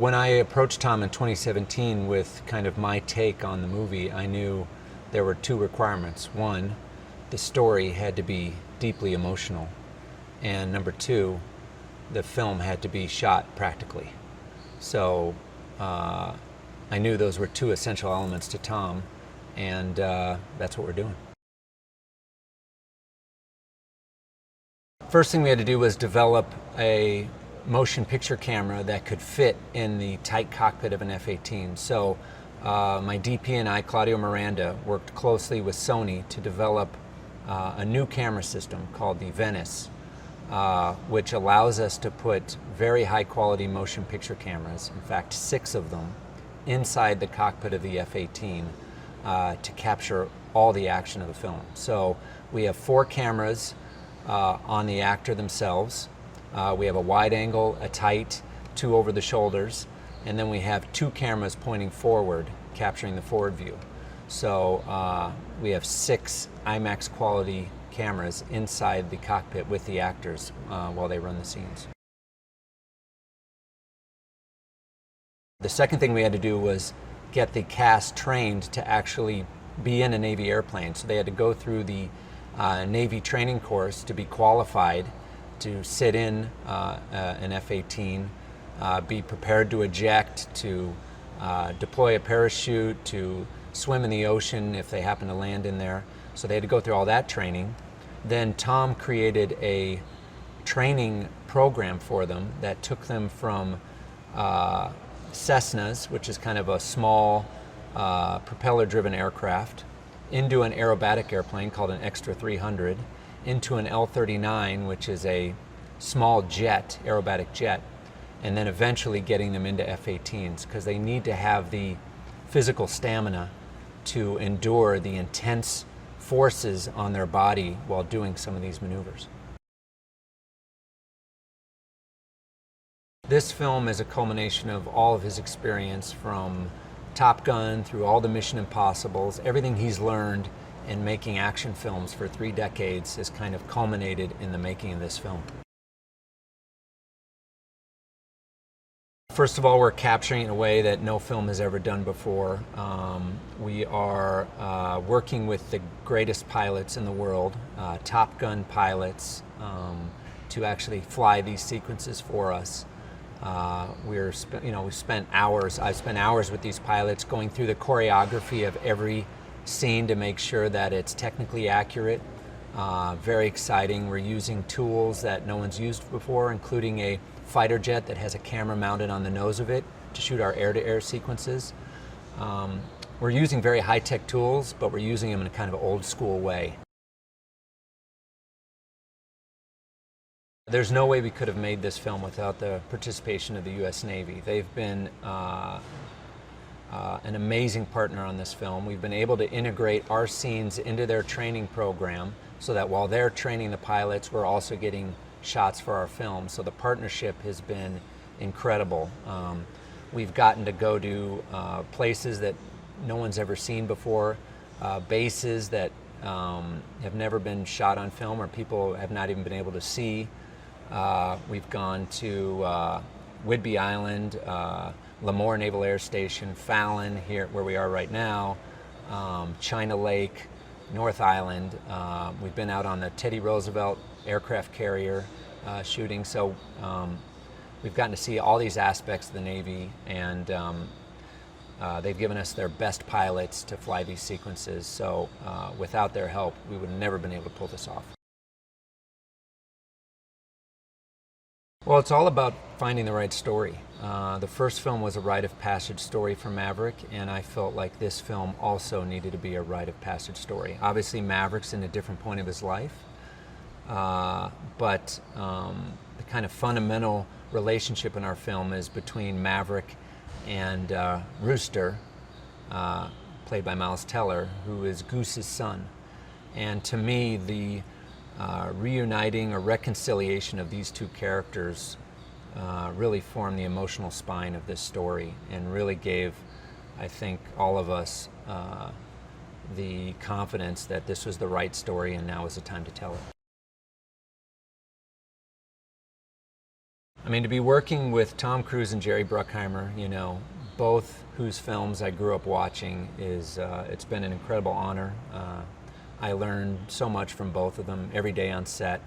When I approached Tom in 2017 with kind of my take on the movie, I knew there were two requirements. One, the story had to be deeply emotional. And number two, the film had to be shot practically. So I knew those were two essential elements to Tom, and that's what we're doing. First thing we had to do was develop a motion picture camera that could fit in the tight cockpit of an F-18. So my DP and I, Claudio Miranda, worked closely with Sony to develop a new camera system called the Venice, which allows us to put very high quality motion picture cameras, in fact 6 of them, inside the cockpit of the F-18 to capture all the action of the film. So we have 4 cameras on the actor themselves. We have a wide angle, a tight, 2 over the shoulders, and then we have 2 cameras pointing forward, capturing the forward view. So we have 6 IMAX quality cameras inside the cockpit with the actors while they run the scenes. The second thing we had to do was get the cast trained to actually be in a Navy airplane. So they had to go through the Navy training course to be qualified to sit in an F-18, be prepared to eject, to deploy a parachute, to swim in the ocean if they happen to land in there. So they had to go through all that training. Then Tom created a training program for them that took them from Cessnas, which is kind of a small propeller-driven aircraft, into an aerobatic airplane called an Extra 300, into an L-39, which is a small jet, aerobatic jet, and then eventually getting them into F-18s, because they need to have the physical stamina to endure the intense forces on their body while doing some of these maneuvers. This film is a culmination of all of his experience from Top Gun through all the Mission Impossibles. Everything he's learned in making action films for 3 decades has kind of culminated in the making of this film. First of all, we're capturing it in a way that no film has ever done before. We are working with the greatest pilots in the world, Top Gun pilots, to actually fly these sequences for us. We've spent hours. I've spent hours with these pilots going through the choreography of every scene to make sure that it's technically accurate. Very exciting. We're using tools that no one's used before, including a fighter jet that has a camera mounted on the nose of it to shoot our air-to-air sequences. We're using very high-tech tools, but we're using them in a kind of old-school way. There's no way we could have made this film without the participation of the U.S. Navy. They've been an amazing partner on this film. We've been able to integrate our scenes into their training program so that while they're training the pilots, we're also getting shots for our film. So the partnership has been incredible. We've gotten to go to places that no one's ever seen before, bases that have never been shot on film or people have not even been able to see. We've gone to Whidbey Island, Lemoore Naval Air Station, Fallon, here where we are right now, China Lake, North Island. We've been out on the Teddy Roosevelt aircraft carrier shooting, so we've gotten to see all these aspects of the Navy, and they've given us their best pilots to fly these sequences, so without their help we would have never been able to pull this off. Well, it's all about finding the right story. The first film was a rite of passage story for Maverick, and I felt like this film also needed to be a rite of passage story. Obviously, Maverick's in a different point of his life, but the kind of fundamental relationship in our film is between Maverick and Rooster, played by Miles Teller, who is Goose's son. And to me, the reuniting or reconciliation of these two characters really formed the emotional spine of this story and really gave, I think, all of us the confidence that this was the right story and now is the time to tell it. I mean, to be working with Tom Cruise and Jerry Bruckheimer, you know, both whose films I grew up watching, it's been an incredible honor. I learned so much from both of them every day on set.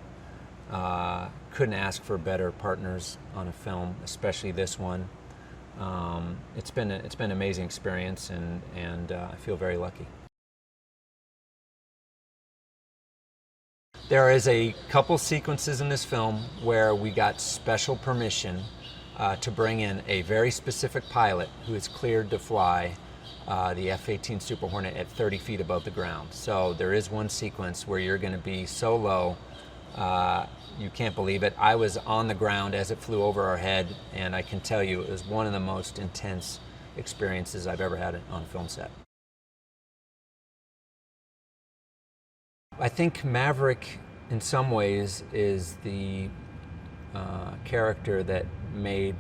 Couldn't ask for better partners on a film, especially this one. It's been an amazing experience, and I feel very lucky. There is a couple sequences in this film where we got special permission to bring in a very specific pilot who is cleared to fly the F-18 Super Hornet at 30 feet above the ground. So there is one sequence where you're going to be so low, you can't believe it. I was on the ground as it flew over our head, and I can tell you it was one of the most intense experiences I've ever had on a film set. I think Maverick, in some ways, is the character that made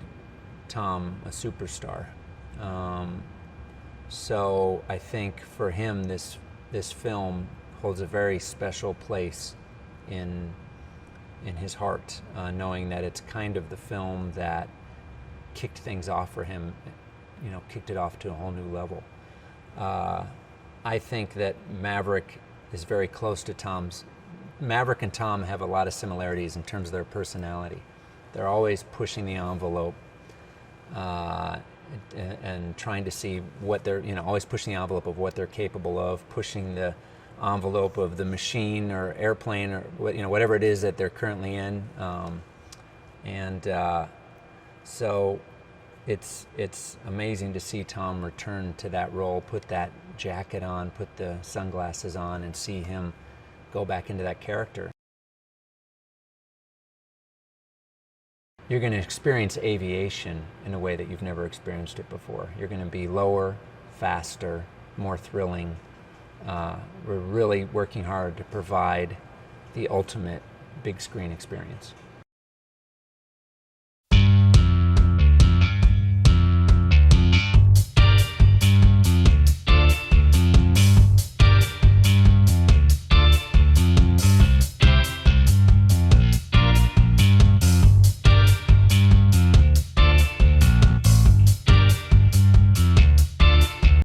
Tom a superstar. So I think for him, this film holds a very special place in his heart, knowing that it's kind of the film that kicked things off for him, you know, kicked it off to a whole new level. I think that Maverick is very close to Tom's. Maverick and Tom have a lot of similarities in terms of their personality. They're always pushing the envelope and trying to see what they're, you know, always pushing the envelope of what they're capable of, pushing the envelope of the machine or airplane or what, you know, whatever it is that they're currently in. So it's amazing to see Tom return to that role, put that jacket on, put the sunglasses on, and see him go back into that character. You're going to experience aviation in a way that you've never experienced it before. You're going to be lower, faster, more thrilling. We're really working hard to provide the ultimate big screen experience.